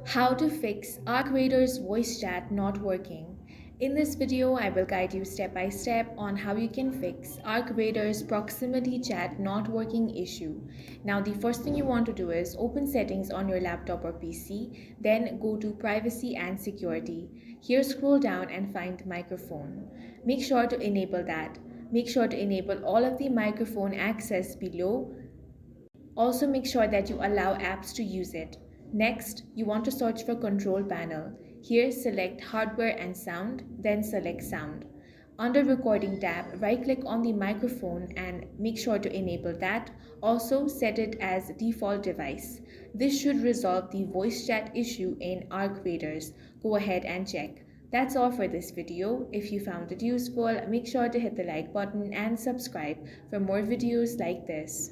How to fix ArcRaider's voice chat not working. In this video, I will guide you step by step on how you can fix ArcRaider's proximity chat not working issue. Now, the first thing you want to do is open settings on your laptop or PC, then go to privacy and security. Here, scroll down and find microphone. Make sure to enable that. Make sure to enable all of the microphone access below. Also make sure that you allow apps to use it. Next, you want to search for Control Panel. Here select Hardware and Sound, then select Sound. Under Recording tab, right-click on the microphone and make sure to enable that. Also set it as default device. This should resolve the voice chat issue in ArcRaiders. Go ahead and check. That's all for this video. If you found it useful, make sure to hit the like button and subscribe for more videos like this.